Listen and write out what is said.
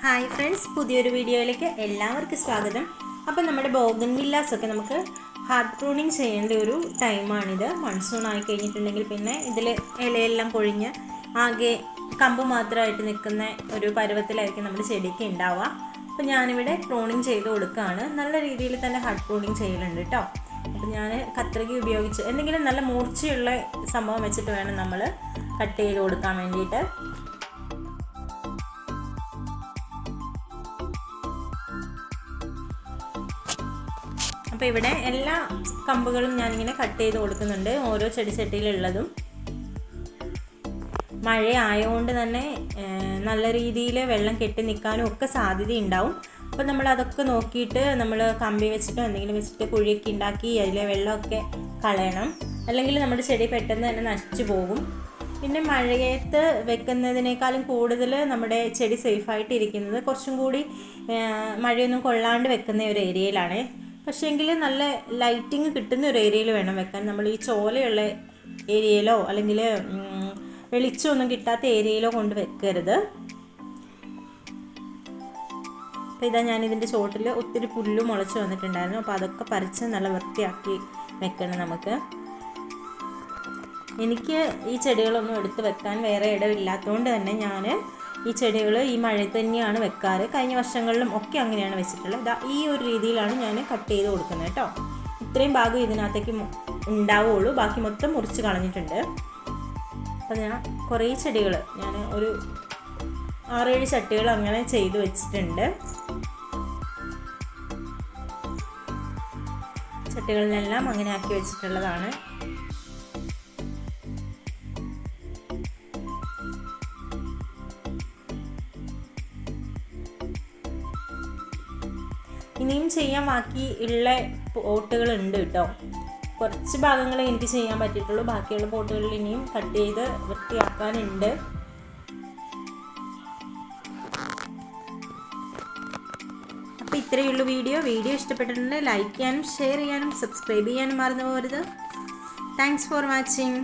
Hi friends, പുതിയൊരു വീഡിയോയിലേക്ക് എല്ലാവർക്കും സ്വാഗതം. അപ്പോൾ നമ്മുടെ ബോഗൺവില്ലാസ് ഒക്കെ നമുക്ക് ഹാർഡ് പ്രൂണിങ് ചെയ്യേണ്ട ഒരു ടൈമാണിത്. മൺസൂൺ ആയി കഴിഞ്ഞിട്ടുണ്ടെങ്കിൽ പിന്നെ ഇതിൽ ഇലയെല്ലാം പൊഴിഞ്ഞ് ആകെ കമ്പ് മാത്രമായിട്ട് നിൽക്കുന്ന ഒരു പരുവത്തിലായിരിക്കും നമ്മുടെ ചെടിക്ക് ഉണ്ടാവുക. അപ്പോൾ ഞാനിവിടെ പ്രൂണിങ് ചെയ്ത് കൊടുക്കുകയാണ്. നല്ല രീതിയിൽ തന്നെ ഹാർഡ് പ്രൂണിങ് ചെയ്യലുണ്ട് കേട്ടോ. അപ്പോൾ ഞാൻ കത്രിക ഉപയോഗിച്ച് എന്തെങ്കിലും നല്ല മൂർച്ചയുള്ള സംഭവം വെച്ചിട്ട് വേണം നമ്മൾ കട്ട് ചെയ്ത് കൊടുക്കാൻ വേണ്ടിയിട്ട്. അപ്പോൾ ഇവിടെ എല്ലാ കമ്പുകളും ഞാനിങ്ങനെ കട്ട് ചെയ്ത് കൊടുക്കുന്നുണ്ട്, ഓരോ ചെടിച്ചട്ടിയിലുള്ളതും. മഴ ആയതുകൊണ്ട് തന്നെ നല്ല രീതിയിൽ വെള്ളം കെട്ടി നിൽക്കാനും ഒക്കെ സാധ്യതയുണ്ടാവും. അപ്പോൾ നമ്മൾ അതൊക്കെ നോക്കിയിട്ട് നമ്മൾ കമ്പി വെച്ചിട്ടോ എന്തെങ്കിലും വെച്ചിട്ട് കുഴിയൊക്കെ ഉണ്ടാക്കി അതിലെ വെള്ളമൊക്കെ കളയണം, അല്ലെങ്കിൽ നമ്മുടെ ചെടി പെട്ടെന്ന് തന്നെ നശിച്ചു പോകും. പിന്നെ മഴയത്ത് വെക്കുന്നതിനേക്കാളും കൂടുതൽ നമ്മുടെ ചെടി സേഫായിട്ട് ഇരിക്കുന്നത് കുറച്ചും കൂടി മഴയൊന്നും കൊള്ളാണ്ട് വെക്കുന്ന ഒരു ഏരിയയിലാണ്. പക്ഷേങ്കിൽ നല്ല ലൈറ്റിങ് കിട്ടുന്ന ഒരു ഏരിയയിൽ വേണം വെക്കാൻ. നമ്മൾ ഈ ചോലയുള്ള ഏരിയയിലോ അല്ലെങ്കിൽ വെളിച്ചമൊന്നും കിട്ടാത്ത ഏരിയയിലോ കൊണ്ട് വെക്കരുത്. അപ്പോൾ ഇതാ ഞാനിതിൻ്റെ ചോട്ടിൽ ഒത്തിരി പുല്ല് മുളച്ച് വന്നിട്ടുണ്ടായിരുന്നു. അപ്പോൾ അതൊക്കെ പറിച്ച് നല്ല വൃത്തിയാക്കി വെക്കണം നമുക്ക്. എനിക്ക് ഈ ചെടികളൊന്നും എടുത്ത് വെക്കാൻ വേറെ ഇടമില്ലാത്തതുകൊണ്ട് തന്നെ ഞാൻ ഈ ചെടികൾ ഈ മഴയത്ത് തന്നെയാണ് വെക്കാറ്. കഴിഞ്ഞ വർഷങ്ങളിലും ഒക്കെ അങ്ങനെയാണ് വെച്ചിട്ടുള്ളത്. ഇതാ ഈ ഒരു രീതിയിലാണ് ഞാൻ കട്ട് ചെയ്ത് കൊടുക്കുന്നത് കേട്ടോ. ഇത്രയും ഭാഗം ഇതിനകത്തേക്ക് ഉണ്ടാവുള്ളൂ, ബാക്കി മൊത്തം മുറിച്ച് കളഞ്ഞിട്ടുണ്ട്. അപ്പോൾ ഞാൻ കുറേ ചെടികൾ ഞാൻ ഒരു 6-7 ചട്ടികൾ അങ്ങനെ ചെയ്ത് വെച്ചിട്ടുണ്ട്. ചട്ടികളിലെല്ലാം അങ്ങനെ ആക്കി വെച്ചിട്ടുള്ളതാണ്. ഇനിയും ചെയ്യാൻ ബാക്കി ഉള്ള പോട്ടുകളുണ്ട് കേട്ടോ. കുറച്ച് ഭാഗങ്ങളെ എനിക്ക് ചെയ്യാൻ പറ്റിയിട്ടുള്ളൂ, ബാക്കിയുള്ള പോട്ടുകളിൽ ഇനിയും കട്ട് ചെയ്ത് വൃത്തിയാക്കാനുണ്ട്. അപ്പോൾ ഇത്രയേ ഉള്ളൂ വീഡിയോ ഇഷ്ടപ്പെട്ടിട്ടുണ്ടെങ്കിൽ ലൈക്ക് ചെയ്യാനും ഷെയർ ചെയ്യാനും സബ്സ്ക്രൈബ് ചെയ്യാനും മറന്നു പോകരുത്. Thanks for watching.